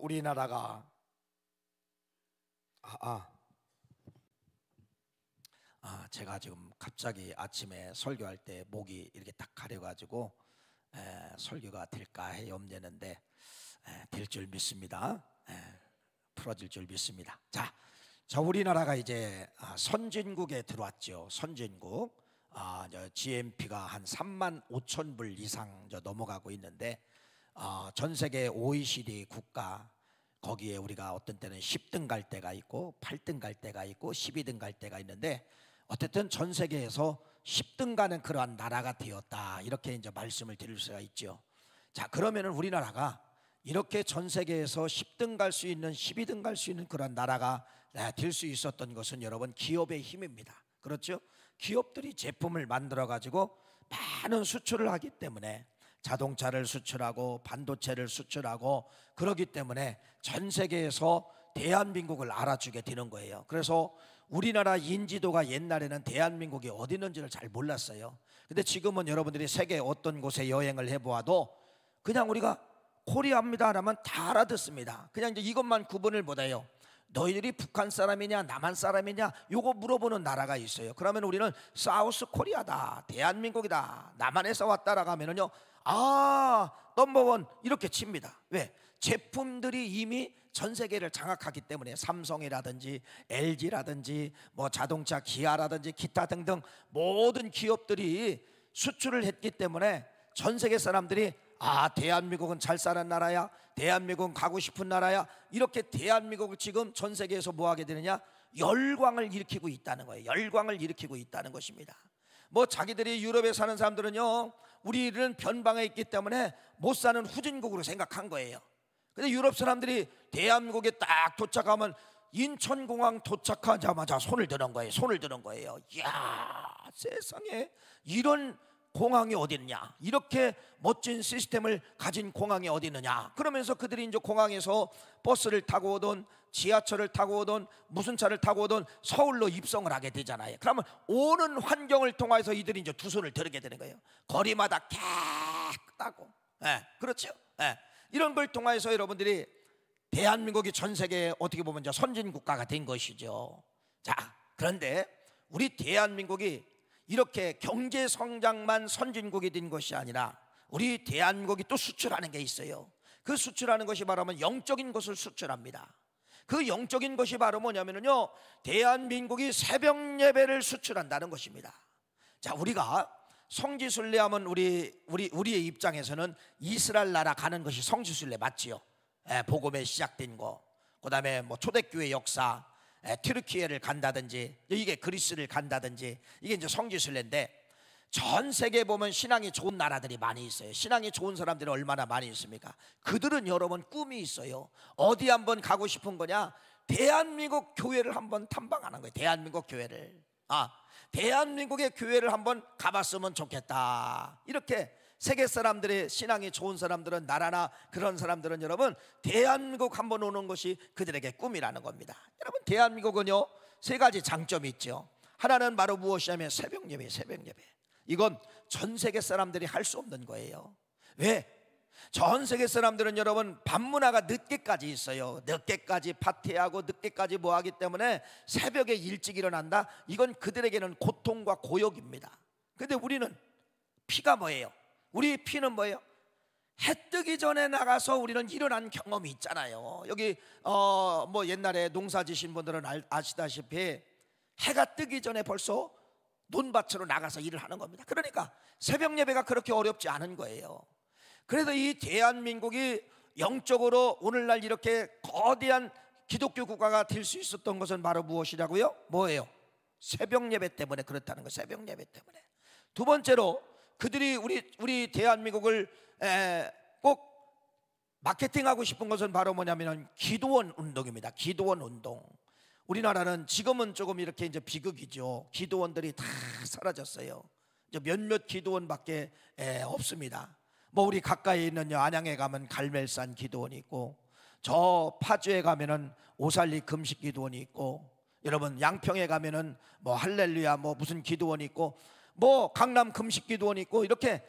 우리나라가 제가 지금 갑자기 아침에 설교할 때 목이 이렇게 딱 가려가지고 설교가 될까 해염되는데 될 줄 믿습니다. 풀어질 줄 믿습니다. 자, 우리나라가 이제 선진국에 들어왔죠. 선진국. GNP가 한 3만 5천 불 이상 넘어가고 있는데 전 세계 OECD 국가 거기에 우리가 어떤 때는 10등 갈 때가 있고 8등 갈 때가 있고 12등 갈 때가 있는데 어쨌든 전 세계에서 10등 가는 그러한 나라가 되었다, 이렇게 이제 말씀을 드릴 수가 있죠. 자, 그러면은 우리나라가 이렇게 전 세계에서 10등 갈 수 있는 12등 갈 수 있는 그런 나라가 될 수 있었던 것은 여러분 기업의 힘입니다. 그렇죠? 기업들이 제품을 만들어 가지고 많은 수출을 하기 때문에 자동차를 수출하고 반도체를 수출하고 그러기 때문에 전 세계에서 대한민국을 알아주게 되는 거예요. 그래서 우리나라 인지도가 옛날에는 대한민국이 어디 있는지를 잘 몰랐어요. 근데 지금은 여러분들이 세계 어떤 곳에 여행을 해보아도 그냥 우리가 코리아입니다 하면 다 알아듣습니다. 그냥 이제 이것만 구분을 못해요. 너희들이 북한 사람이냐 남한 사람이냐 요거 물어보는 나라가 있어요. 그러면 우리는 사우스 코리아다, 대한민국이다, 남한에서 왔다라고 하면은요, 넘버원 이렇게 칩니다. 왜? 제품들이 이미 전 세계를 장악하기 때문에 삼성이라든지 LG라든지 뭐 자동차 기아라든지 기타 등등 모든 기업들이 수출을 했기 때문에 전 세계 사람들이 대한민국은 잘 사는 나라야, 대한민국은 가고 싶은 나라야, 이렇게 대한민국을 지금 전 세계에서 뭐 하게 되느냐? 열광을 일으키고 있다는 거예요. 열광을 일으키고 있다는 것입니다. 뭐 자기들이 유럽에 사는 사람들은요, 우리는 변방에 있기 때문에 못 사는 후진국으로 생각한 거예요. 근데 유럽 사람들이 대한민국에 딱 도착하면 인천공항 도착하자마자 손을 드는 거예요. 손을 드는 거예요. 이야, 세상에 이런 공항이 어디 있느냐, 이렇게 멋진 시스템을 가진 공항이 어디 있느냐. 그러면서 그들이 이제 공항에서 버스를 타고 오든 지하철을 타고 오든 무슨 차를 타고 오든 서울로 입성을 하게 되잖아요. 그러면 오는 환경을 통해서 이들이 이제 두 손을 들게 되는 거예요. 거리마다 깨끗하고, 그렇죠? 이런 걸 통해서 여러분들이 대한민국이 전 세계에 어떻게 보면 이제 선진 국가가 된 것이죠. 자, 그런데 우리 대한민국이 이렇게 경제 성장만 선진국이 된 것이 아니라 우리 대한민국이 또 수출하는 게 있어요. 그 수출하는 것이 바로 영적인 것을 수출합니다. 그 영적인 것이 바로 뭐냐면요, 대한민국이 새벽 예배를 수출한다는 것입니다. 자, 우리가 성지순례하면 우리의 입장에서는 이스라엘 나라 가는 것이 성지순례 맞지요? 복음에 시작된 거, 그다음에 뭐 초대교회 역사, 튀르키예를 간다든지 이게 그리스를 간다든지 이게 이제 성지순례인데, 전 세계에 보면 신앙이 좋은 나라들이 많이 있어요. 신앙이 좋은 사람들이 얼마나 많이 있습니까? 그들은 여러분 꿈이 있어요. 어디 한번 가고 싶은 거냐? 대한민국 교회를 한번 탐방하는 거예요. 대한민국 교회를. 대한민국의 교회를 한번 가봤으면 좋겠다. 이렇게 세계 사람들의 신앙이 좋은 사람들은, 나라나 그런 사람들은 여러분 대한민국 한번 오는 것이 그들에게 꿈이라는 겁니다. 여러분 대한민국은요, 세 가지 장점이 있죠. 하나는 바로 무엇이냐면 새벽 예배, 새벽 예배. 이건 전 세계 사람들이 할 수 없는 거예요. 왜? 전 세계 사람들은 여러분 밤문화가 늦게까지 있어요. 늦게까지 파티하고 늦게까지 뭐 하기 때문에 새벽에 일찍 일어난다. 이건 그들에게는 고통과 고역입니다. 근데 우리는 피가 뭐예요? 우리 피는 뭐예요? 해 뜨기 전에 나가서 우리는 일어난 경험이 있잖아요. 여기 뭐 옛날에 농사 지신 분들은 아시다시피 해가 뜨기 전에 벌써 논밭으로 나가서 일을 하는 겁니다. 그러니까 새벽 예배가 그렇게 어렵지 않은 거예요. 그래서 이 대한민국이 영적으로 오늘날 이렇게 거대한 기독교 국가가 될 수 있었던 것은 바로 무엇이라고요? 뭐예요? 새벽 예배 때문에 그렇다는 거예요. 새벽 예배 때문에. 두 번째로 그들이 우리 대한민국을 꼭 마케팅하고 싶은 것은 바로 뭐냐면 기도원 운동입니다. 기도원 운동. 우리나라는 지금은 조금 이렇게 이제 비극이죠. 기도원들이 다 사라졌어요. 이제 몇몇 기도원밖에 없습니다. 뭐 우리 가까이에 있는 안양에 가면 갈멜산 기도원이 있고, 저 파주에 가면은 오살리 금식 기도원이 있고, 여러분 양평에 가면은 뭐 할렐루야 뭐 무슨 기도원이 있고, 뭐 강남 금식 기도원이 있고, 이렇게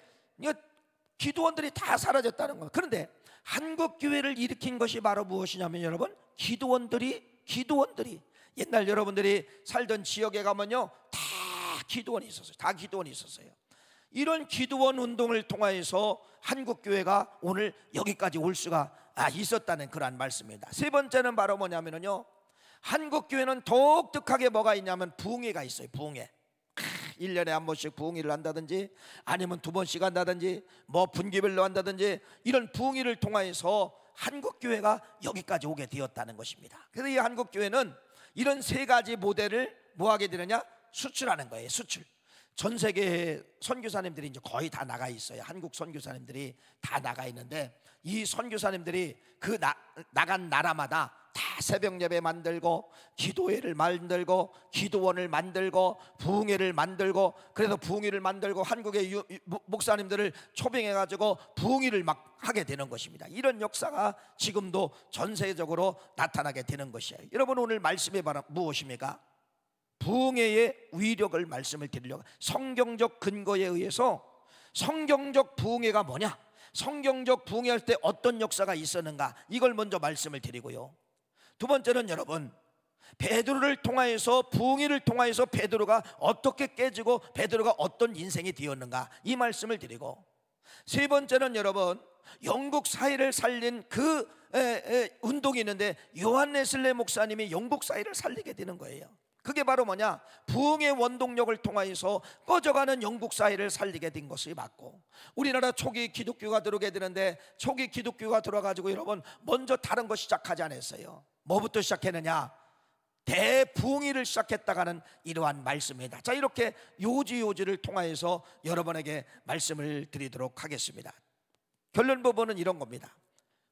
기도원들이 다 사라졌다는 거예요. 그런데 한국 교회를 일으킨 것이 바로 무엇이냐면 여러분, 기도원들이 옛날 여러분들이 살던 지역에 가면요 다 기도원이 있었어요. 다 기도원이 있었어요. 이런 기도원 운동을 통하여서 한국 교회가 오늘 여기까지 올 수가 있었다는 그러한 말씀입니다. 세 번째는 바로 뭐냐면요, 한국 교회는 독특하게 뭐가 있냐면 부흥회가 있어요. 부흥회. 1년에 한 번씩 부흥회를 한다든지 아니면 2번씩 한다든지 뭐 분기별로 한다든지 이런 부흥회를 통하여서 한국 교회가 여기까지 오게 되었다는 것입니다. 그래서 이 한국 교회는 이런 세 가지 모델을 뭐 하게 되느냐, 수출하는 거예요. 수출. 전 세계 선교사님들이 이제 거의 다 나가 있어요. 한국 선교사님들이 다 나가 있는데 이 선교사님들이 그 나간 나라마다 다 새벽 예배 만들고 기도회를 만들고 기도원을 만들고 부흥회를 만들고, 그래서 부흥회를 만들고 한국의 목사님들을 초빙해 가지고 부흥회를 막 하게 되는 것입니다. 이런 역사가 지금도 전 세계적으로 나타나게 되는 것이에요. 여러분, 오늘 말씀이 바로 무엇입니까? 부흥회의 위력을 말씀을 드리려고, 성경적 근거에 의해서 성경적 부흥회가 뭐냐, 성경적 부흥회할 때 어떤 역사가 있었는가, 이걸 먼저 말씀을 드리고요. 두 번째는 여러분, 베드로를 통하여서, 부흥회를 통하여서 베드로가 어떻게 깨지고 베드로가 어떤 인생이 되었는가, 이 말씀을 드리고, 세 번째는 여러분, 영국 사회를 살린 그 운동이 있는데 요한 웨슬리 목사님이 영국 사회를 살리게 되는 거예요. 그게 바로 뭐냐, 부흥의 원동력을 통하여서 꺼져가는 영국 사회를 살리게 된 것이 맞고, 우리나라 초기 기독교가 들어오게 되는데 초기 기독교가 들어가지고 여러분 먼저 다른 거 시작하지 않았어요. 뭐부터 시작했느냐, 대부흥회를 시작했다가는 이러한 말씀입니다. 자, 이렇게 요지를 통하여서 여러분에게 말씀을 드리도록 하겠습니다. 결론 부분은 이런 겁니다.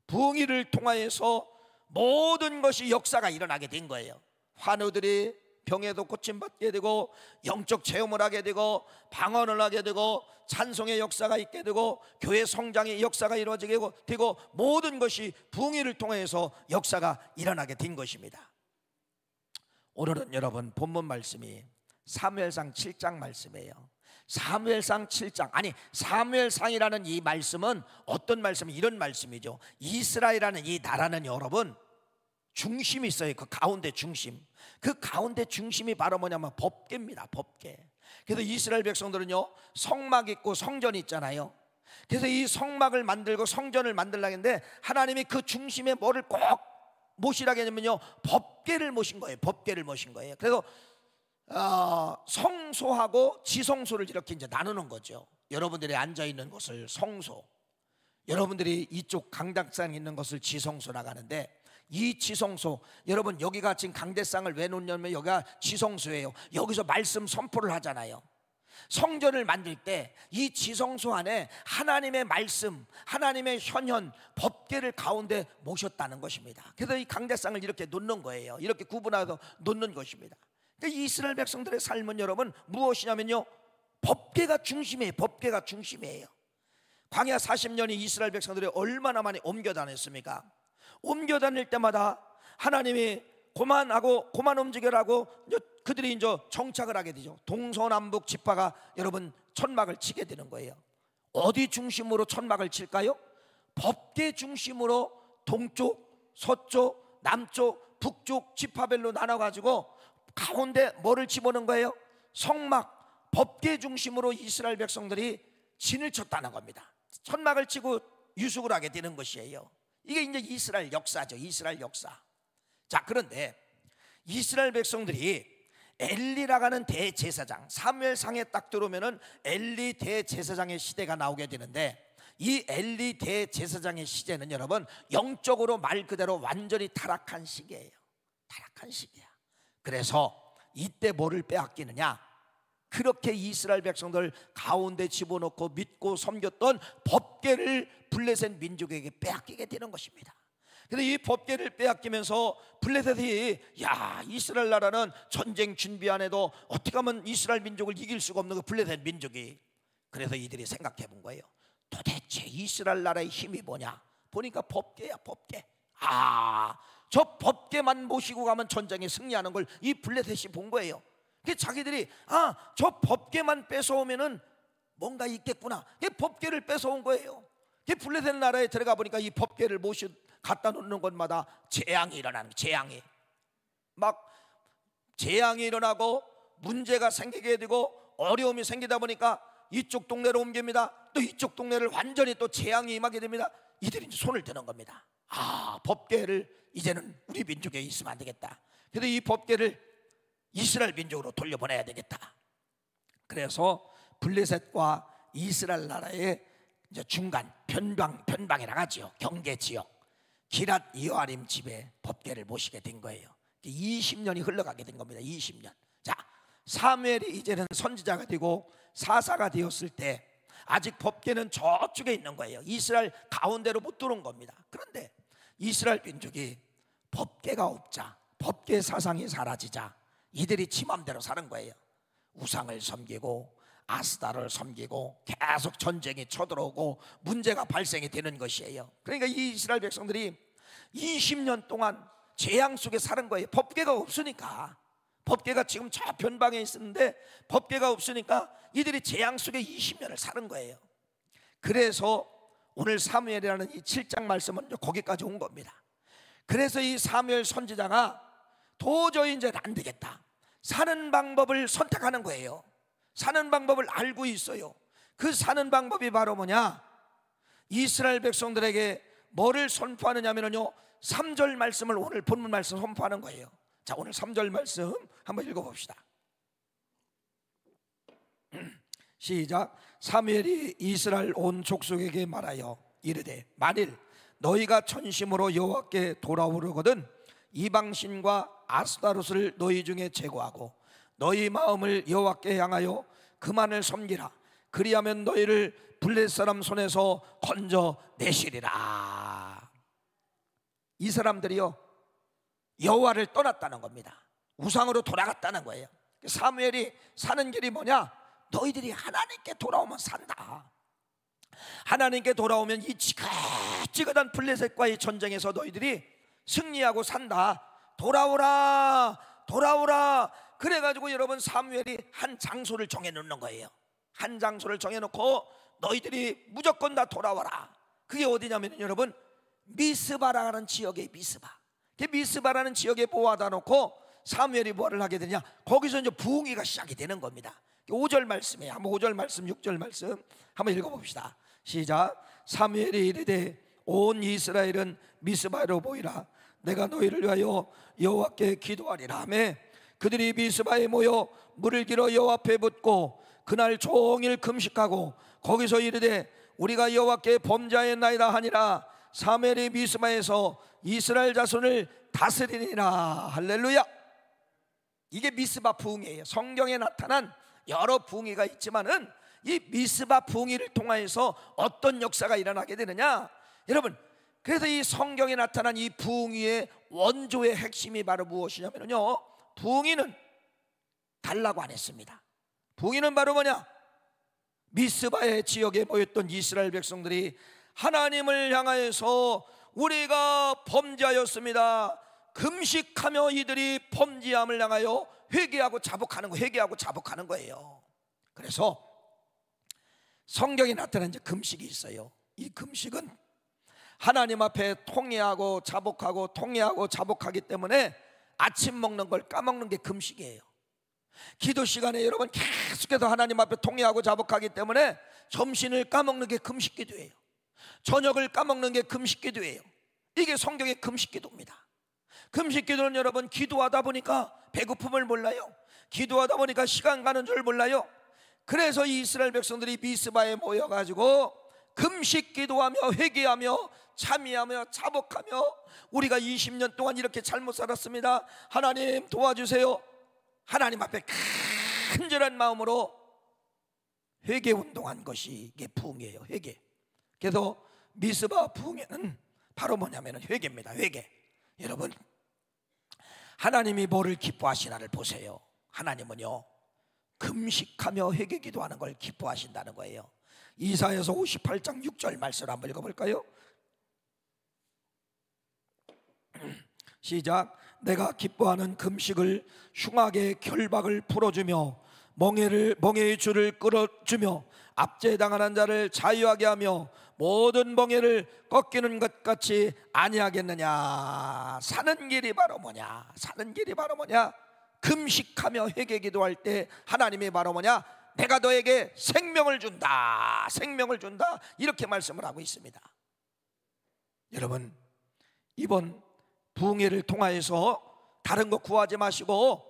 부흥회를 통하여서 모든 것이 역사가 일어나게 된 거예요. 환우들이 병에도 고침받게 되고 영적 체험을 하게 되고 방언을 하게 되고 찬송의 역사가 있게 되고 교회 성장의 역사가 이루어지게 되고 모든 것이 부흥회를 통해서 역사가 일어나게 된 것입니다. 오늘은 여러분 본문 말씀이 사무엘상 7장 말씀이에요. 사무엘상 7장, 아니 사무엘상이라는 이 말씀은 어떤 말씀이, 이런 말씀이죠. 이스라엘이라는 이 나라는 여러분 중심이 있어요. 그 가운데 중심, 그 가운데 중심이 바로 뭐냐면 법궤입니다. 법궤. 그래서 이스라엘 백성들은요 성막 있고 성전이 있잖아요. 그래서 이 성막을 만들고 성전을 만들려고 했는데 하나님이 그 중심에 뭐를 꼭 모시라고 했냐면요, 법궤를 모신 거예요. 법궤를 모신 거예요. 그래서 성소하고 지성소를 이렇게 이제 나누는 거죠. 여러분들이 앉아 있는 곳을 성소, 여러분들이 이쪽 강당상에 있는 것을 지성소 나가는데, 이 지성소, 여러분 여기가 지금 강대상을 왜 놓냐면 여기가 지성소예요. 여기서 말씀 선포를 하잖아요. 성전을 만들 때 이 지성소 안에 하나님의 말씀, 하나님의 현현, 법궤를 가운데 모셨다는 것입니다. 그래서 이 강대상을 이렇게 놓는 거예요. 이렇게 구분해서 놓는 것입니다. 그러니까 이스라엘 백성들의 삶은 여러분 무엇이냐면요, 법궤가 중심이에요. 법궤가 중심이에요. 광야 40년이 이스라엘 백성들이 얼마나 많이 옮겨 다녔습니까? 옮겨 다닐 때마다 하나님이 그만 움직여라고 그들이 이제 정착을 하게 되죠. 동서남북 지파가 여러분 천막을 치게 되는 거예요. 어디 중심으로 천막을 칠까요? 법궤 중심으로 동쪽, 서쪽, 남쪽, 북쪽 지파별로 나눠가지고 가운데 뭐를 집어넣은 거예요? 성막, 법궤 중심으로 이스라엘 백성들이 진을 쳤다는 겁니다. 천막을 치고 유숙을 하게 되는 것이에요. 이게 이제 이스라엘 역사죠. 이스라엘 역사. 자, 그런데 이스라엘 백성들이 엘리라고 하는 대제사장, 사무엘상에 딱 들어오면은 엘리 대제사장의 시대가 나오게 되는데, 이 엘리 대제사장의 시대는 여러분 영적으로 말 그대로 완전히 타락한 시기예요. 타락한 시기야. 그래서 이때 뭐를 빼앗기느냐, 그렇게 이스라엘 백성들 가운데 집어넣고 믿고 섬겼던 법궤를 블레셋 민족에게 빼앗기게 되는 것입니다. 그래서 이 법궤를 빼앗기면서 블레셋이, 야, 이스라엘 나라는 전쟁 준비 안 해도 어떻게 하면 이스라엘 민족을 이길 수가 없는 그 블레셋 민족이, 그래서 이들이 생각해 본 거예요. 도대체 이스라엘 나라의 힘이 뭐냐? 보니까 법궤야, 법궤. 저 법궤만 모시고 가면 전쟁에 승리하는 걸 이 블레셋이 본 거예요. 그래서 자기들이 저 법궤만 뺏어오면은 뭔가 있겠구나. 법궤를 뺏어온 거예요. 블레셋 나라에 들어가 보니까 이 법궤를 모시 갖다 놓는 곳마다 재앙이 일어나는, 재앙이 막 재앙이 일어나고 문제가 생기게 되고 어려움이 생기다 보니까 이쪽 동네로 옮깁니다. 또 이쪽 동네를 완전히 또 재앙이 임하게 됩니다. 이들이 이제 손을 드는 겁니다. 아, 법궤를 이제는 우리 민족에 있으면 안 되겠다. 그래서 이 법궤를 이스라엘 민족으로 돌려보내야 되겠다. 그래서 블레셋과 이스라엘 나라의 이제 중간 변방이라고 하죠. 경계 지역 기랏 여아림 집에 법궤를 모시게 된 거예요. 20년이 흘러가게 된 겁니다. 20년. 자, 사무엘이 이제는 선지자가 되고 사사가 되었을 때 아직 법궤는 저쪽에 있는 거예요. 이스라엘 가운데로 못 들어온 겁니다. 그런데 이스라엘 민족이 법궤가 없자, 법궤 사상이 사라지자 이들이 지 맘대로 사는 거예요. 우상을 섬기고 아스타를 섬기고 계속 전쟁이 쳐들어오고 문제가 발생이 되는 것이에요. 그러니까 이 이스라엘 백성들이 20년 동안 재앙 속에 사는 거예요. 법궤가 없으니까. 법궤가 지금 저 변방에 있었는데 법궤가 없으니까 이들이 재앙 속에 20년을 사는 거예요. 그래서 오늘 사무엘이라는 이 7장 말씀은 거기까지 온 겁니다. 그래서 이 사무엘 선지자가 도저히 이제 안 되겠다, 사는 방법을 선택하는 거예요. 사는 방법을 알고 있어요. 그 사는 방법이 바로 뭐냐? 이스라엘 백성들에게 뭐를 선포하느냐면요, 3절 말씀을 오늘 본문 말씀 선포하는 거예요. 자, 오늘 3절 말씀 한번 읽어봅시다. 시작. 사무엘이 이스라엘 온 족속에게 말하여 이르되 만일 너희가 전심으로 여호와께 돌아오려거든 이방신과 아스타롯을 너희 중에 제거하고 너희 마음을 여호와께 향하여 그만을 섬기라. 그리하면 너희를 블레셋 사람 손에서 건져내시리라. 이 사람들이요, 여호와를 떠났다는 겁니다. 우상으로 돌아갔다는 거예요. 사무엘이 사는 길이 뭐냐? 너희들이 하나님께 돌아오면 산다. 하나님께 돌아오면 이 지긋지긋한 블레셋과의 전쟁에서 너희들이 승리하고 산다. 돌아오라, 돌아오라. 그래가지고 여러분 사무엘이 한 장소를 정해놓는 거예요. 한 장소를 정해놓고 너희들이 무조건 다 돌아와라. 그게 어디냐면 여러분 미스바라는 지역에, 미스바라는 지역에 모아다 놓고 사무엘이 뭐를 하게 되냐? 거기서 이제 부흥회가 시작이 되는 겁니다. 5절 말씀이에요. 한번 5절 말씀, 6절 말씀 한번 읽어봅시다. 시작. 사무엘이 이르되 온 이스라엘은 미스바로 모이라. 내가 너희를 위하여 여호와께 기도하리라 하며 그들이 미스바에 모여 물을 길어 여호와 앞에 붓고 그날 종일 금식하고 거기서 이르되 우리가 여호와께 범죄하였나이다 하니라. 사무엘이 미스바에서 이스라엘 자손을 다스리니라. 할렐루야. 이게 미스바 부흥이에요. 성경에 나타난 여러 부흥회가 있지만은 이 미스바 부흥회를 통하여서 어떤 역사가 일어나게 되느냐? 여러분, 그래서 이 성경에 나타난 이 부흥회의 원조의 핵심이 바로 무엇이냐면요, 부흥회는 달라고 안 했습니다. 부흥회는 바로 뭐냐? 미스바의 지역에 모였던 이스라엘 백성들이 하나님을 향하여서 우리가 범죄하였습니다. 금식하며 이들이 범죄함을 향하여 회개하고 자복하는 거, 회개하고 자복하는 거예요. 그래서 성경에 나타난 이제 금식이 있어요. 이 금식은 하나님 앞에 통회하고 자복하고 통회하고 자복하기 때문에 아침 먹는 걸 까먹는 게 금식이에요. 기도 시간에 여러분 계속해서 하나님 앞에 통회하고 자복하기 때문에 점심을 까먹는 게 금식기도예요. 저녁을 까먹는 게 금식기도예요. 이게 성경의 금식기도입니다. 금식기도는 여러분 기도하다 보니까 배고픔을 몰라요. 기도하다 보니까 시간 가는 줄 몰라요. 그래서 이 이스라엘 백성들이 미스바에 모여가지고 금식기도하며 회개하며 참여하며 자복하며 우리가 20년 동안 이렇게 잘못 살았습니다. 하나님 도와주세요. 하나님 앞에 간절한 마음으로 회개 운동한 것이 이게 부흥이에요. 회개. 그래서 미스바 부흥회는 바로 뭐냐면 회개입니다. 회개. 여러분, 하나님이 뭐를 기뻐하시나를 보세요. 하나님은요 금식하며 회개 기도하는 걸 기뻐하신다는 거예요. 이사야서 58장 6절 말씀을 한번 읽어볼까요? 시작. 내가 기뻐하는 금식을 흉악의 결박을 풀어주며 멍에의 줄을 끌어주며 압제당하는 자를 자유하게 하며 모든 멍에를 꺾이는 것 같이 아니하겠느냐. 사는 길이 바로 뭐냐? 사는 길이 바로 뭐냐? 금식하며 회개 기도할 때 하나님이 바로 뭐냐? 내가 너에게 생명을 준다, 생명을 준다, 이렇게 말씀을 하고 있습니다. 여러분, 이번 부흥회를 통하여서 다른 거 구하지 마시고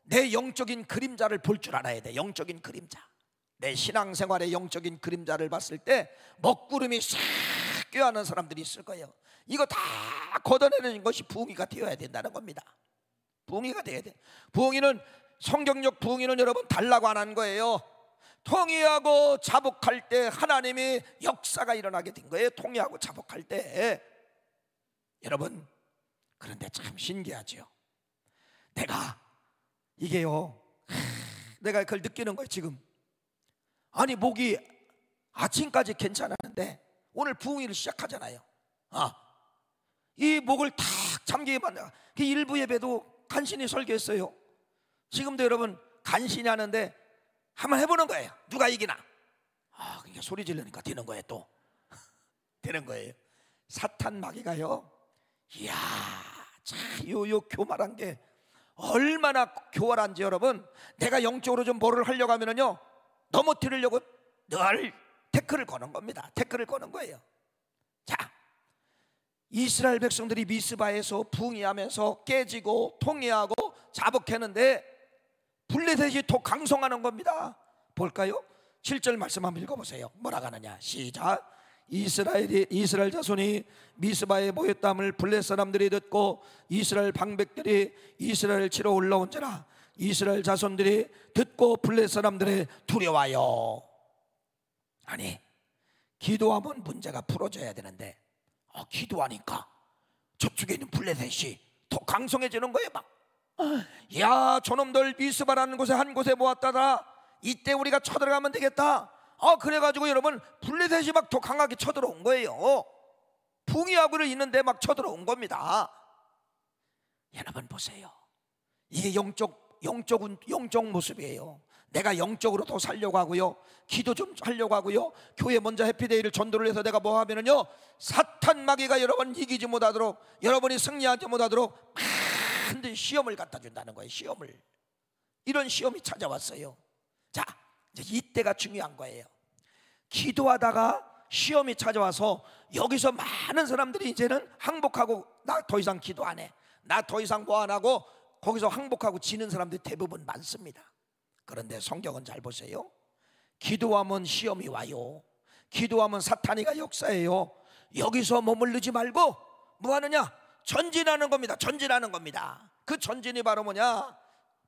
내 영적인 그림자를 볼 줄 알아야 돼. 영적인 그림자. 내 신앙생활의 영적인 그림자를 봤을 때 먹구름이 싹 껴안는 사람들이 있을 거예요. 이거 다 걷어내는 것이 부흥회가 되어야 된다는 겁니다. 부흥회가 되어야 돼. 부흥회는, 성경적 부흥회는 여러분 달라고 안 한 거예요. 통회하고 자복할 때 하나님이 역사가 일어나게 된 거예요. 통회하고 자복할 때. 여러분, 그런데 참 신기하죠. 내가 그걸 느끼는 거예요 지금. 아니, 목이 아침까지 괜찮았는데 오늘 부흥회를 시작하잖아요. 이 목을 탁 잠기게 만나. 그 일부 예배도 간신히 설교했어요. 지금도 여러분 간신히 하는데 한번 해보는 거예요. 누가 이기나. 그러니까 소리 지르니까 되는 거예요. 또 되는 거예요. 사탄 마귀가요, 이야, 참 요 교만한 게 얼마나 교활한지. 여러분, 내가 영적으로 좀 뭐를 하려고 하면은요, 넘어뜨리려고 늘 태클을 거는 겁니다. 태클을 거는 거예요. 자, 이스라엘 백성들이 미스바에서 부흥회하면서 깨지고 통회하고 자복했는데 블레셋이 더 강성하는 겁니다. 볼까요? 7절 말씀 한번 읽어보세요. 뭐라고 하느냐. 시작. 이스라엘 자손이 미스바에 모였담을 블레셋 사람들이 듣고 이스라엘 방백들이 이스라엘을 치러 올라온지라. 이스라엘 자손들이 듣고 블레셋 사람들이 두려워요. 아니, 기도하면 문제가 풀어져야 되는데 기도하니까 저쪽에 있는 블레셋이 더 강성해지는 거예요. 막, 야, 저놈들 미스바라는 곳에 한 곳에 모았다가 이때 우리가 쳐들어가면 되겠다. 그래가지고 여러분 블레셋이 막 더 강하게 쳐들어온 거예요. 부흥회하고를 있는데 막 쳐들어온 겁니다. 여러분 보세요. 이게 영적 모습이에요. 내가 영적으로 더 살려고 하고요, 기도 좀 하려고 하고요, 교회 먼저 해피데이를 전도를 해서 내가 뭐 하면은요, 사탄 마귀가 여러분 이기지 못하도록, 여러분이 승리하지 못하도록 반드시 시험을 갖다 준다는 거예요. 시험을. 이런 시험이 찾아왔어요. 자, 이제 이때가 중요한 거예요. 기도하다가 시험이 찾아와서 여기서 많은 사람들이 이제는 항복하고 나 더 이상 기도 안 해, 나 더 이상 뭐 안 하고 거기서 항복하고 지는 사람들이 대부분 많습니다. 그런데 성경은 잘 보세요. 기도하면 시험이 와요. 기도하면 사탄이가 역사해요. 여기서 머무르지 말고 뭐 하느냐? 전진하는 겁니다. 전진하는 겁니다. 그 전진이 바로 뭐냐?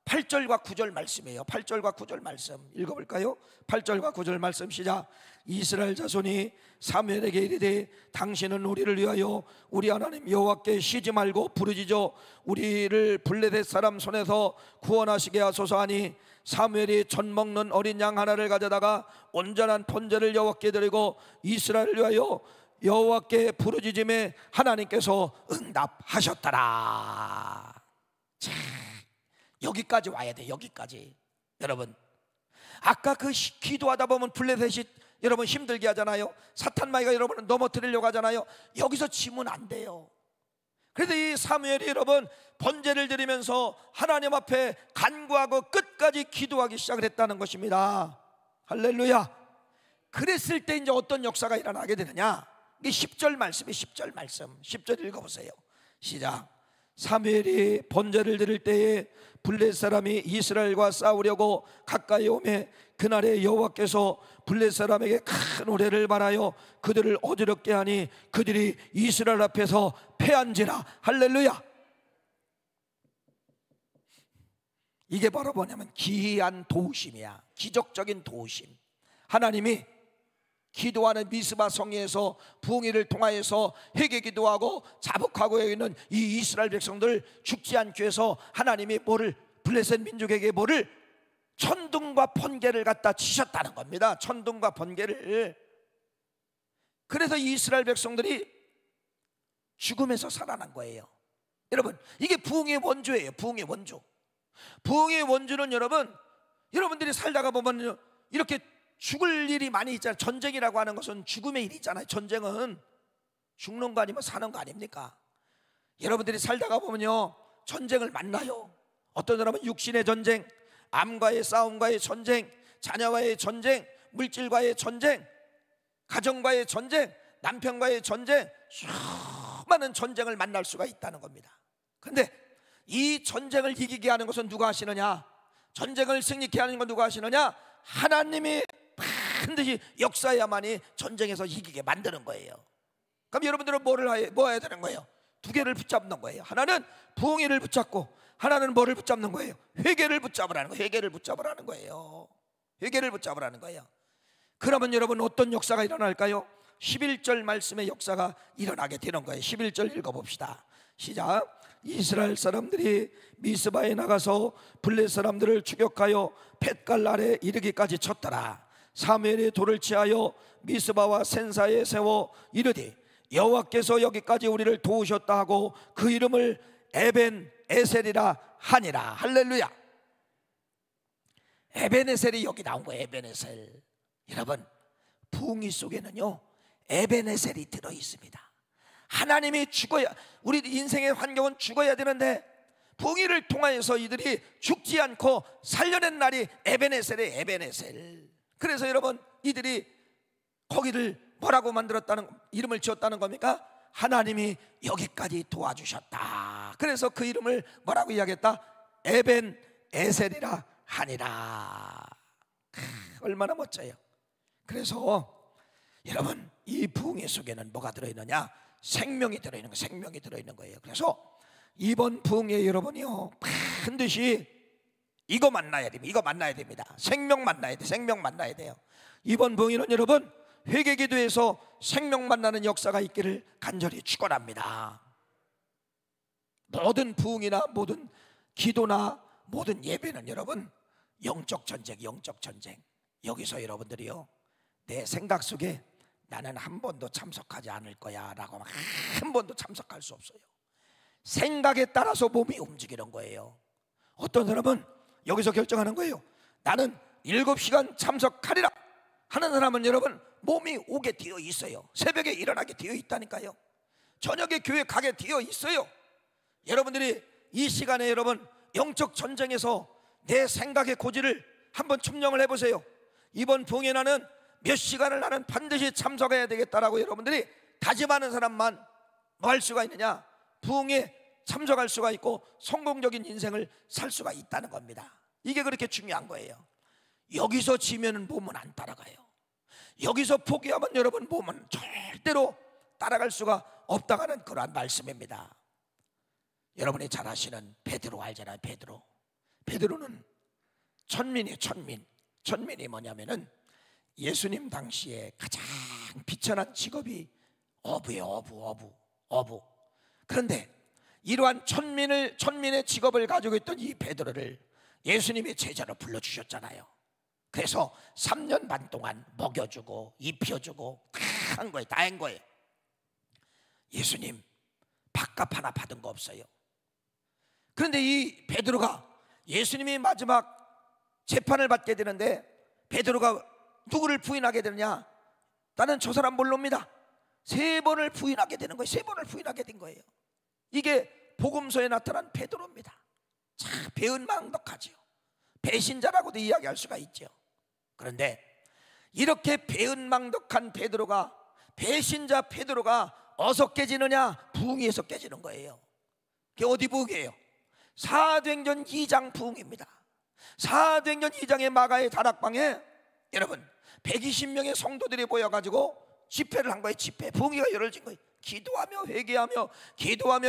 8절과 9절 말씀이에요. 8절과 9절 말씀 읽어볼까요? 8절과 9절 말씀 시작. 이스라엘 자손이 사무엘에게 이르되 당신은 우리를 위하여 우리 하나님 여호와께 쉬지 말고 부르짖어 우리를 블레셋 사람 손에서 구원하시게 하소서 하니, 사무엘이 젖 먹는 어린 양 하나를 가져다가 온전한 번제를 여호와께 드리고 이스라엘을 위하여 여호와께 부르짖음에 하나님께서 응답하셨더라. 자, 여기까지 와야 돼. 여기까지. 여러분, 아까 그 기도하다 보면 블레셋이 여러분 힘들게 하잖아요. 사탄 마귀가 여러분을 넘어뜨리려고 하잖아요. 여기서 지면 안 돼요. 그래서 이 사무엘이 여러분 번제를 드리면서 하나님 앞에 간구하고 끝까지 기도하기 시작을 했다는 것입니다. 할렐루야. 그랬을 때 이제 어떤 역사가 일어나게 되느냐? 이게 10절 말씀이 10절 말씀. 10절 읽어보세요. 시작. 사무엘이 번제를 드릴 때에 블레셋 사람이 이스라엘과 싸우려고 가까이 오매 그날에 여호와께서 블레셋 사람에게 큰 우레를 말하여 그들을 어지럽게 하니 그들이 이스라엘 앞에서 패한지라. 할렐루야. 이게 바로 뭐냐면 기이한 도우심이야. 기적적인 도우심. 하나님이 기도하는 미스바 성에서 부흥회를 통하여서 회개 기도하고 자복하고 있는 이 이스라엘 백성들 죽지 않기 위해서 하나님이 뭐를, 블레셋 민족에게 뭐를, 천둥과 번개를 갖다 치셨다는 겁니다. 천둥과 번개를. 그래서 이스라엘 백성들이 죽음에서 살아난 거예요. 여러분, 이게 부흥의 원조예요. 부흥의 원조. 부흥의 원조는 여러분 여러분들이 살다가 보면 이렇게 죽을 일이 많이 있잖아요. 전쟁이라고 하는 것은 죽음의 일이잖아요. 전쟁은 죽는 거 아니면 사는 거 아닙니까? 여러분들이 살다가 보면요, 전쟁을 만나요. 어떤 사람은 육신의 전쟁, 암과의 싸움과의 전쟁, 자녀와의 전쟁, 물질과의 전쟁, 가정과의 전쟁, 남편과의 전쟁, 수많은 전쟁을 만날 수가 있다는 겁니다. 그런데 이 전쟁을 이기게 하는 것은 누가 하시느냐? 전쟁을 승리케 하는 건 누가 하시느냐? 하나님이 반드시 역사해야만이 전쟁에서 이기게 만드는 거예요. 그럼 여러분들은 뭐 해야 되는 거예요? 두 개를 붙잡는 거예요. 하나는 부흥회를 붙잡고, 하나는 뭐를 붙잡는 거예요? 회개를 붙잡으라는 거예요. 회개를 붙잡으라는 거예요. 회개를 붙잡으라는 거예요. 그러면 여러분 어떤 역사가 일어날까요? 11절 말씀의 역사가 일어나게 되는 거예요. 11절 읽어봅시다. 시작. 이스라엘 사람들이 미스바에 나가서 블레 사람들을 추격하여 벳갈 아래 이르기까지 쳤더라. 사무엘이 돌을 취하여 미스바와 센사에 세워 이르되 여호와께서 여기까지 우리를 도우셨다 하고 그 이름을 에벤 에셀이라 하니라. 할렐루야. 에벤 에셀이 여기 나온 거예요. 에벤 에셀. 여러분, 부흥이 속에는요 에벤 에셀이 들어 있습니다. 하나님이 죽어야, 우리 인생의 환경은 죽어야 되는데 부흥이를 통하여서 이들이 죽지 않고 살려낸 날이 에벤 에셀이에요. 에벤 에셀. 그래서 여러분, 이들이 거기를 뭐라고 만들었다는, 이름을 지었다는 겁니까? 하나님이 여기까지 도와주셨다. 그래서 그 이름을 뭐라고 이야기했다? 에벤 에셀이라 하니라. 얼마나 멋져요. 그래서 여러분, 이 부흥회 속에는 뭐가 들어있느냐? 생명이 들어있는 거예요. 생명이 들어있는 거예요. 그래서 이번 부흥회 여러분이요, 반드시 이거 만나야 됩니다. 이거 만나야 됩니다. 생명 만나야 돼. 생명 만나야 돼요. 이번 부흥회는 여러분, 회개기도에서 생명 만나는 역사가 있기를 간절히 축원합니다. 모든 부흥이나 모든 기도나 모든 예배는 여러분 영적 전쟁, 영적 전쟁. 여기서 여러분들이요, 내 생각 속에 나는 한 번도 참석하지 않을 거야 라고 한 번도 참석할 수 없어요. 생각에 따라서 몸이 움직이는 거예요. 어떤 사람은 여기서 결정하는 거예요. 나는 7시간 참석하리라 하는 사람은 여러분 몸이 오게 되어 있어요. 새벽에 일어나게 되어 있다니까요. 저녁에 교회 가게 되어 있어요. 여러분들이 이 시간에 여러분 영적 전쟁에서 내 생각의 고지를 한번 첨령을 해보세요. 이번 부흥회 나는 몇 시간을 나는 반드시 참석해야 되겠다라고 여러분들이 다짐하는 사람만 뭐 할 수가 있느냐? 부흥에 참석할 수가 있고 성공적인 인생을 살 수가 있다는 겁니다. 이게 그렇게 중요한 거예요. 여기서 지면은 몸은 안 따라가요. 여기서 포기하면 여러분 몸은 절대로 따라갈 수가 없다가는 그러한 말씀입니다. 여러분이 잘 아시는 베드로 알잖아요. 베드로는 천민이에요. 천민이 뭐냐면은 예수님 당시에 가장 비천한 직업이 어부예요. 어부. 그런데 이러한 천민의 직업을 가지고 있던 이 베드로를 예수님이 제자로 불러주셨잖아요. 그래서 3년 반 동안 먹여주고 입혀주고 다 한 거예요. 예수님 밥값 하나 받은 거 없어요. 그런데 이 베드로가 예수님이 마지막 재판을 받게 되는데 베드로가 누구를 부인하게 되느냐? 나는 저 사람 모릅니다. 3번을 부인하게 되는 거예요. 3번을 부인하게 된 거예요. 이게 복음서에 나타난 베드로입니다. 참 배은망덕하지요. 배신자라고도 이야기할 수가 있죠. 그런데 이렇게 배은망덕한 베드로가, 배신자 베드로가 어디서 깨지느냐? 부흥회에서 깨지는 거예요. 그게 어디 부흥이에요? 사도행전 2장 부흥입니다. 사도행전 2장의 마가의 다락방에 여러분 120명의 성도들이 모여가지고 집회를 한 거예요. 집회, 부흥회가 열어진 거예요. 기도하며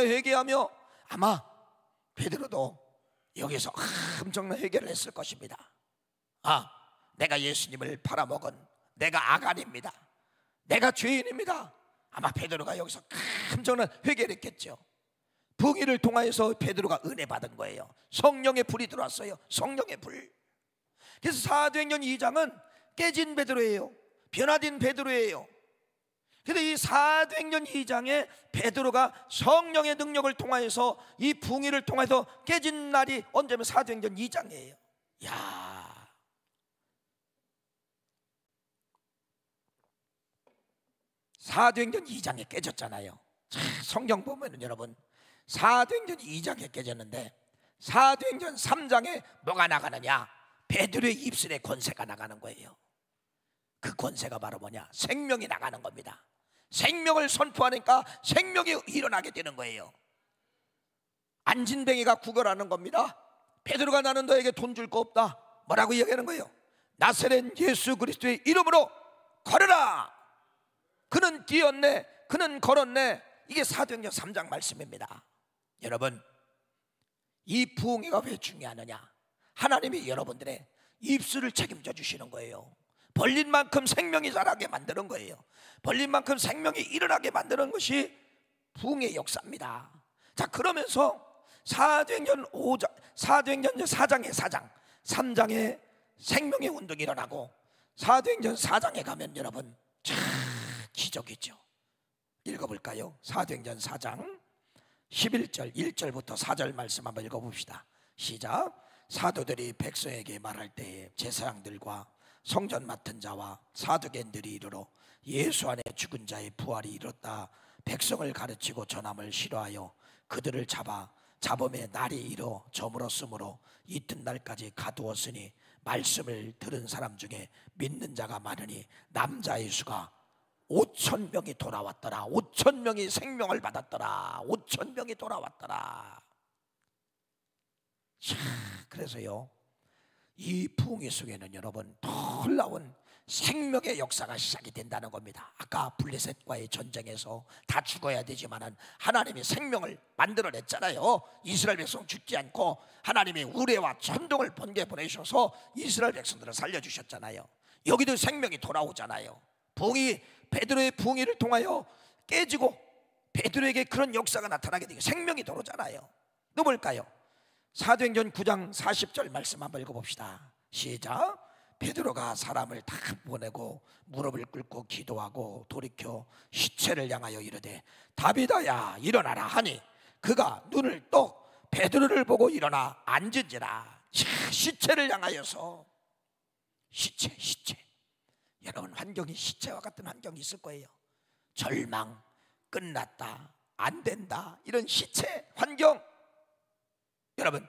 회개하며 아마 베드로도 여기서 엄청난 회개를 했을 것입니다. 내가 예수님을 팔아먹은 내가 아간입니다. 내가 죄인입니다. 아마 베드로가 여기서 엄청난 회개를 했겠죠. 부흥회를 통하여서 베드로가 은혜 받은 거예요. 성령의 불이 들어왔어요. 성령의 불. 그래서 사도행전 2장은 깨진 베드로예요. 변화된 베드로예요. 그래서 이 사도행전 2장에 베드로가 성령의 능력을 통하여서 이 부흥회를 통해서 깨진 날이 언제면 사도행전 2장이에요. 야, 사도행전 2장에 깨졌잖아요. 성경 보면은 여러분 사도행전 2장에 깨졌는데 사도행전 3장에 뭐가 나가느냐? 베드로의 입술에 권세가 나가는 거예요. 그 권세가 바로 뭐냐? 생명이 나가는 겁니다. 생명을 선포하니까 생명이 일어나게 되는 거예요. 안진뱅이가 구걸하는 겁니다. 베드로가 나는 너에게 돈 줄 거 없다. 뭐라고 이야기하는 거예요? 나사렛 예수 그리스도의 이름으로 걸어라. 그는 뛰었네, 그는 걸었네. 이게 사도행전 3장 말씀입니다. 여러분, 이 부흥회가 왜 중요하느냐? 하나님이 여러분들의 입술을 책임져 주시는 거예요. 벌린 만큼 생명이 자라게 만드는 거예요. 벌린 만큼 생명이 일어나게 만드는 것이 부흥의 역사입니다. 자, 그러면서 사도행전 4장에 3장에 생명의 운동이 일어나고 사도행전 4장에 가면 여러분 참 기적이죠. 읽어볼까요? 사도행전 4장 11절 1절부터 4절 말씀 한번 읽어봅시다. 시작. 사도들이 백성에게 말할 때에 제사장들과 성전 맡은 자와 사두개인들이 이르러 예수 안에 죽은 자의 부활이 이뤘다 백성을 가르치고 전함을 싫어하여 그들을 잡음에 날이 이르 저물었으므로 이튿날까지 가두었으니 말씀을 들은 사람 중에 믿는 자가 많으니 남자의 수가 5,000명이 돌아왔더라. 5,000명이 생명을 받았더라. 5,000명이 돌아왔더라. 자, 그래서요 이 부흥회 속에는 여러분 놀라운 생명의 역사가 시작이 된다는 겁니다. 아까 블레셋과의 전쟁에서 다 죽어야 되지만은 하나님이 생명을 만들어냈잖아요. 이스라엘 백성 죽지 않고 하나님이 우레와 천둥을 번개 보내셔서 이스라엘 백성들을 살려주셨잖아요. 여기도 생명이 돌아오잖아요. 부흥이 베드로의 부흥회를 통하여 깨지고 베드로에게 그런 역사가 나타나게 되고 생명이 돌아오잖아요. 또 뭘까요? 사도행전 9장 40절 말씀 한번 읽어봅시다. 시작. 베드로가 사람을 다 보내고 무릎을 꿇고 기도하고 돌이켜 시체를 향하여 이르되 다비다야 일어나라 하니 그가 눈을 떠 베드로를 보고 일어나 앉은지라. 시체를 향하여서 시체 여러분 환경이 시체와 같은 환경이 있을 거예요. 절망, 끝났다, 안 된다 이런 시체 환경. 여러분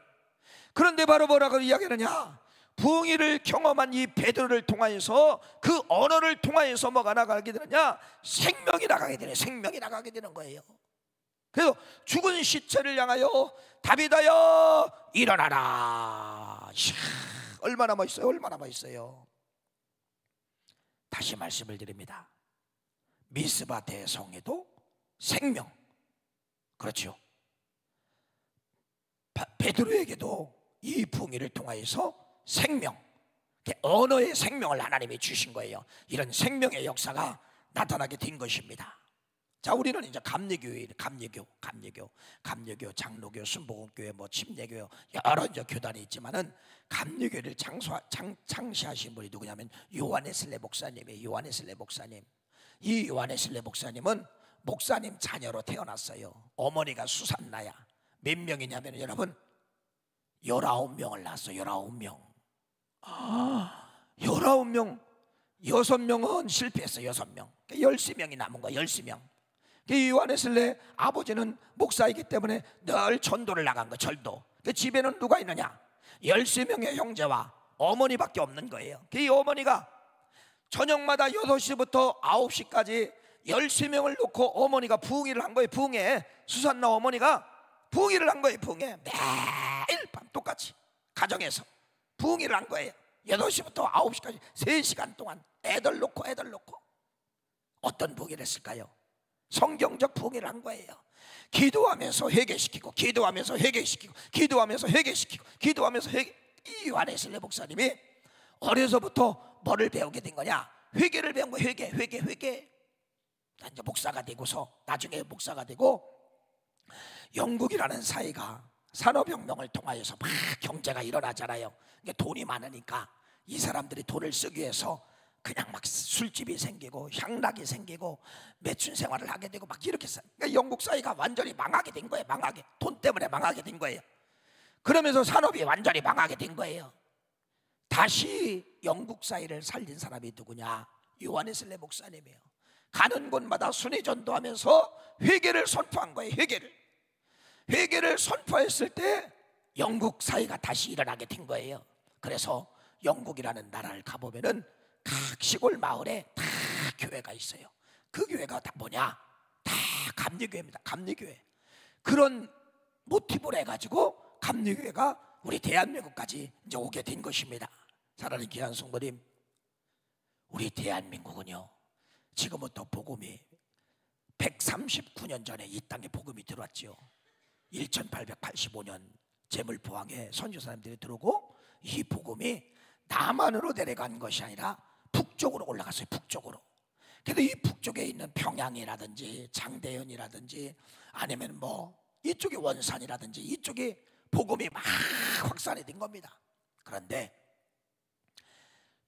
그런데 바로 뭐라고 이야기하느냐? 부흥회를 경험한 이 베드로를 통하여서 그 언어를 통하여서 뭐가 나가게 되느냐? 생명이 나가게 되네. 생명이 나가게 되는 거예요. 그래서 죽은 시체를 향하여 다비다여 일어나라. 얼마나 멋있어요. 얼마나 멋있어요. 다시 말씀을 드립니다. 미스바 대성에도 생명, 그렇죠. 베드로에게도 이 부흥회를 통하여서 생명, 언어의 생명을 하나님이 주신 거예요. 이런 생명의 역사가 나타나게 된 것입니다. 자, 우리는 이제 감리교회, 감리교, 장로교, 순복음교회, 침례교회 여러 이제 교단이 있지만은 감리교회를 창시하신 분이 누구냐면 요한웨슬레 목사님이에요. 요한웨슬레 목사님. 이 요한웨슬레 목사님은 목사님 자녀로 태어났어요. 어머니가 수산나야. 몇 명이냐면 여러분 19명을 낳았어요. 19명. 19명. 6명은 실패했어요. 6명. 13명이 남은 거예요. 13명. 요한웨슬레 아버지는 목사이기 때문에 늘 전도를 나간 거. 절도. 집에는 누가 있느냐? 13명의 형제와 어머니밖에 없는 거예요. 이 어머니가 저녁마다 6시부터 9시까지 13명을 놓고 어머니가 부흥회를 한 거예요. 부흥회. 수산나 어머니가 부흥회를 한 거예요. 부흥회. 매일 밤 똑같이 가정에서 부흥회를 한 거예요. 8시부터 9시까지 3시간 동안 애들 놓고 어떤 부흥회를 했을까요? 성경적 부흥회를 한 거예요. 기도하면서 회개시키고 기도하면서 회개시키고 기도하면서 회개시키고 기도하면서 이 요한웨슬레 목사님이 어려서부터 뭐를 배우게 된 거냐? 회개를 배운 거예요. 회개. 이제 목사가 되고서 나중에 목사가 되고 영국이라는 사회가 산업혁명을 통하여서 막 경제가 일어나잖아요. 돈이 많으니까 이 사람들이 돈을 쓰기 위해서 그냥 막 술집이 생기고 향락이 생기고 매춘 생활을 하게 되고 막 이렇게 해서 그러니까 영국 사회가 완전히 망하게 된 거예요. 돈 때문에 망하게 된 거예요. 그러면서 산업이 완전히 망하게 된 거예요. 다시 영국 사회를 살린 사람이 누구냐? 요한웨슬레 목사님이에요. 가는 곳마다 순회 전도하면서 회개를 선포한 거예요. 회개를 선포했을 때 영국 사회가 다시 일어나게 된 거예요. 그래서 영국이라는 나라를 가보면은 각 시골 마을에 다 교회가 있어요. 그 교회가 다 뭐냐? 다 감리교회입니다. 감리교회. 그런 모티브를 해가지고 감리교회가 우리 대한민국까지 이제 오게 된 것입니다. 사랑하는 귀한 성도님, 우리 대한민국은요, 지금부터 복음이 139년 전에 이 땅에 복음이 들어왔죠. 1885년 제물포항에 선교사님들이 들어오고, 이 복음이 남한으로 내려간 것이 아니라 북쪽으로 올라갔어요. 북쪽으로. 그래서 이 북쪽에 있는 평양이라든지 장대현이라든지 아니면 뭐 이쪽이 원산이라든지 이쪽에 복음이 막 확산이 된 겁니다. 그런데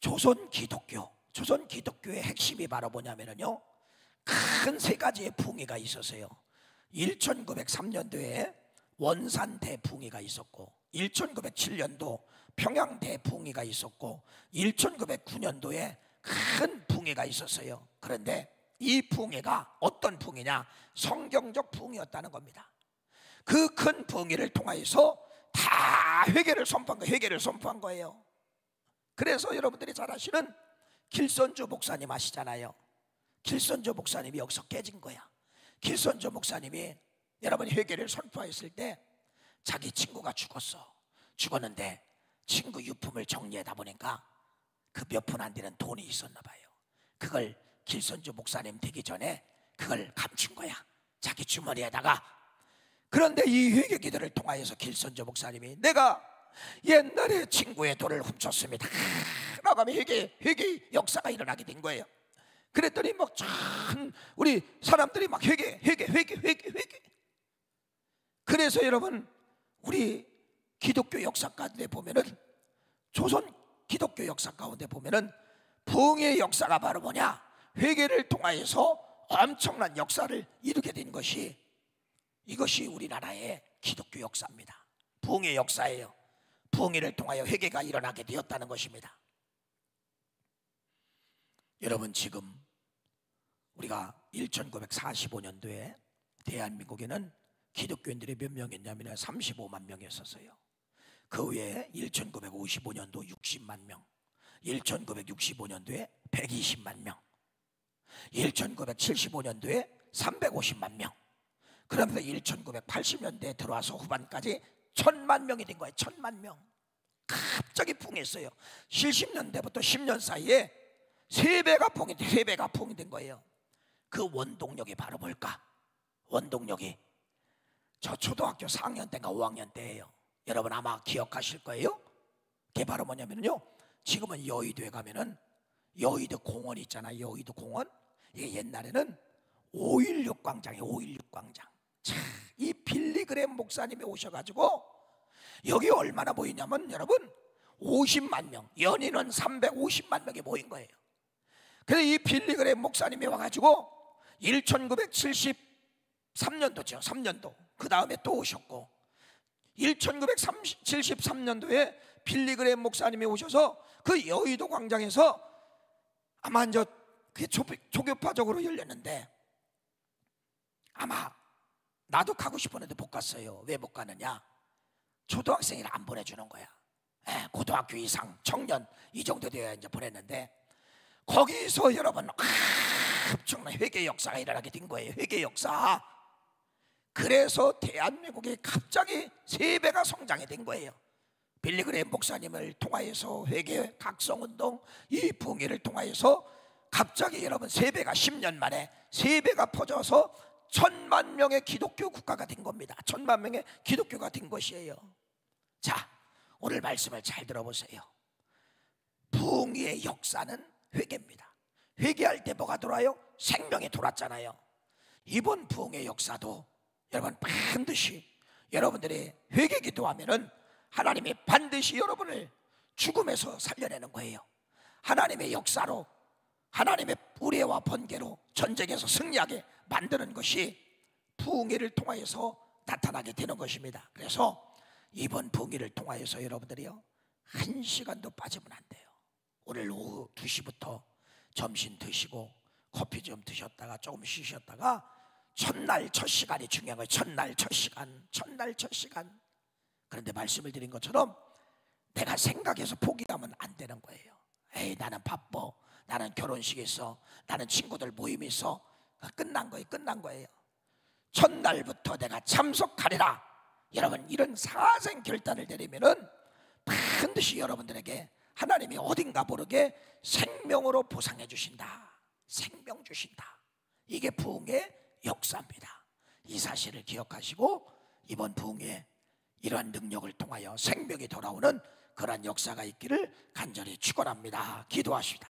조선 기독교의 핵심이 바로 뭐냐면요, 큰 세 가지의 붕괴가 있었어요. 1903년도에 원산 대붕괴가 있었고, 1907년도 평양 대붕괴가 있었고, 1909년도에 큰 붕괴가 있었어요. 그런데 이 붕괴가 어떤 붕괴냐? 성경적 붕괴였다는 겁니다. 그 큰 붕괴를 통하여서 다 회개를 선포한 거예요. 그래서 여러분들이 잘 아시는 길선주 목사님 아시잖아요. 길선주 목사님이 여기서 깨진 거야. 길선주 목사님이 여러분이 회개를 선포했을 때 자기 친구가 죽었는데 친구 유품을 정리하다 보니까 그 몇 푼 안 되는 돈이 있었나 봐요. 그걸 길선주 목사님 되기 전에 그걸 감춘 거야, 자기 주머니에다가. 그런데 이 회개 기도를 통하여서 길선주 목사님이 내가 옛날에 친구의 돈을 훔쳤습니다 라고 하면 회개 역사가 일어나게 된 거예요. 그랬더니 막 참 우리 사람들이 막 회개. 그래서 여러분, 우리 기독교 역사 가운데 보면은, 조선 기독교 역사 가운데 보면은 부흥의 역사가 바로 뭐냐? 회개를 통하여서 엄청난 역사를 이루게 된 것이, 이것이 우리나라의 기독교 역사입니다. 부흥의 역사예요. 부흥회를 통하여 회개가 일어나게 되었다는 것입니다. 여러분, 지금 우리가 1945년도에 대한민국에는 기독교인들이 몇 명이었냐면 35만 명이었어요. 그 외에 1955년도 60만 명, 1965년도에 120만 명, 1975년도에 350만 명, 그러면서 1980년대에 들어와서 후반까지 1000만 명이 된 거예요. 1000만 명. 갑자기 붕했어요. 70년대부터 10년 사이에 3배가 붕이 된 거예요. 그 원동력이 바로 뭘까? 원동력이 저 초등학교 4학년 때인가 5학년 때예요. 여러분 아마 기억하실 거예요. 그게 바로 뭐냐면요, 지금은 여의도에 가면은 여의도 공원 있잖아요. 여의도 공원. 이게 옛날에는 5.16 광장이에요. 5.16 광장. 자, 이 빌리그램 목사님이 오셔가지고 여기 얼마나 모이냐면 여러분 50만 명, 연인은 350만 명이 모인 거예요. 그래서 이 빌리그램 목사님이 와가지고 1973년도죠. 3년도. 그 다음에 또 오셨고, 1973년도에 빌리그램 목사님이 오셔서 그 여의도 광장에서 아마 이제 그게 초교파적으로 열렸는데, 아마 나도 가고 싶었는데 못 갔어요. 왜 못 가느냐? 초등학생이라 안 보내주는 거야. 고등학교 이상 청년 이 정도 되어야 이제 보냈는데, 거기서 여러분 엄청난 회개 역사가 일어나게 된 거예요. 회개 역사. 그래서 대한민국이 갑자기 3배가 성장이 된 거예요. 빌리그램 목사님을 통하여서 회개 각성운동, 이 부흥회를 통하여서 갑자기 여러분 3배가 10년 만에 3배가 퍼져서 1000만 명의 기독교 국가가 된 겁니다. 1000만 명의 기독교가 된 것이에요. 자, 오늘 말씀을 잘 들어보세요. 부흥회의 역사는 회개입니다. 회개할 때 뭐가 돌아요? 생명이 돌았잖아요. 이번 부흥회 역사도 여러분 반드시 여러분들이 회개 기도하면은 하나님이 반드시 여러분을 죽음에서 살려내는 거예요. 하나님의 역사로, 하나님의 우레와 번개로 전쟁에서 승리하게 만드는 것이 부흥회를 통하여서 나타나게 되는 것입니다. 그래서 이번 부흥회를 통하여서 여러분들이요, 1시간도 빠지면 안 돼요. 오늘 오후 2시부터 점심 드시고 커피 좀 드셨다가 조금 쉬셨다가 첫날 첫 시간이 중요한 거예요. 첫날 첫 시간. 그런데 말씀을 드린 것처럼 내가 생각해서 포기하면 안 되는 거예요. 에이, 나는 바빠, 나는 결혼식 있어, 나는 친구들 모임 있어. 끝난 거예요. 첫날부터 내가 참석하리라. 여러분, 이런 사생 결단을 내리면은 반드시 여러분들에게 하나님이 어딘가 모르게 생명으로 보상해 주신다. 생명 주신다. 이게 부흥의 역사입니다. 이 사실을 기억하시고 이번 부흥에 이러한 능력을 통하여 생명이 돌아오는 그러한 역사가 있기를 간절히 축원합니다. 기도하십시다.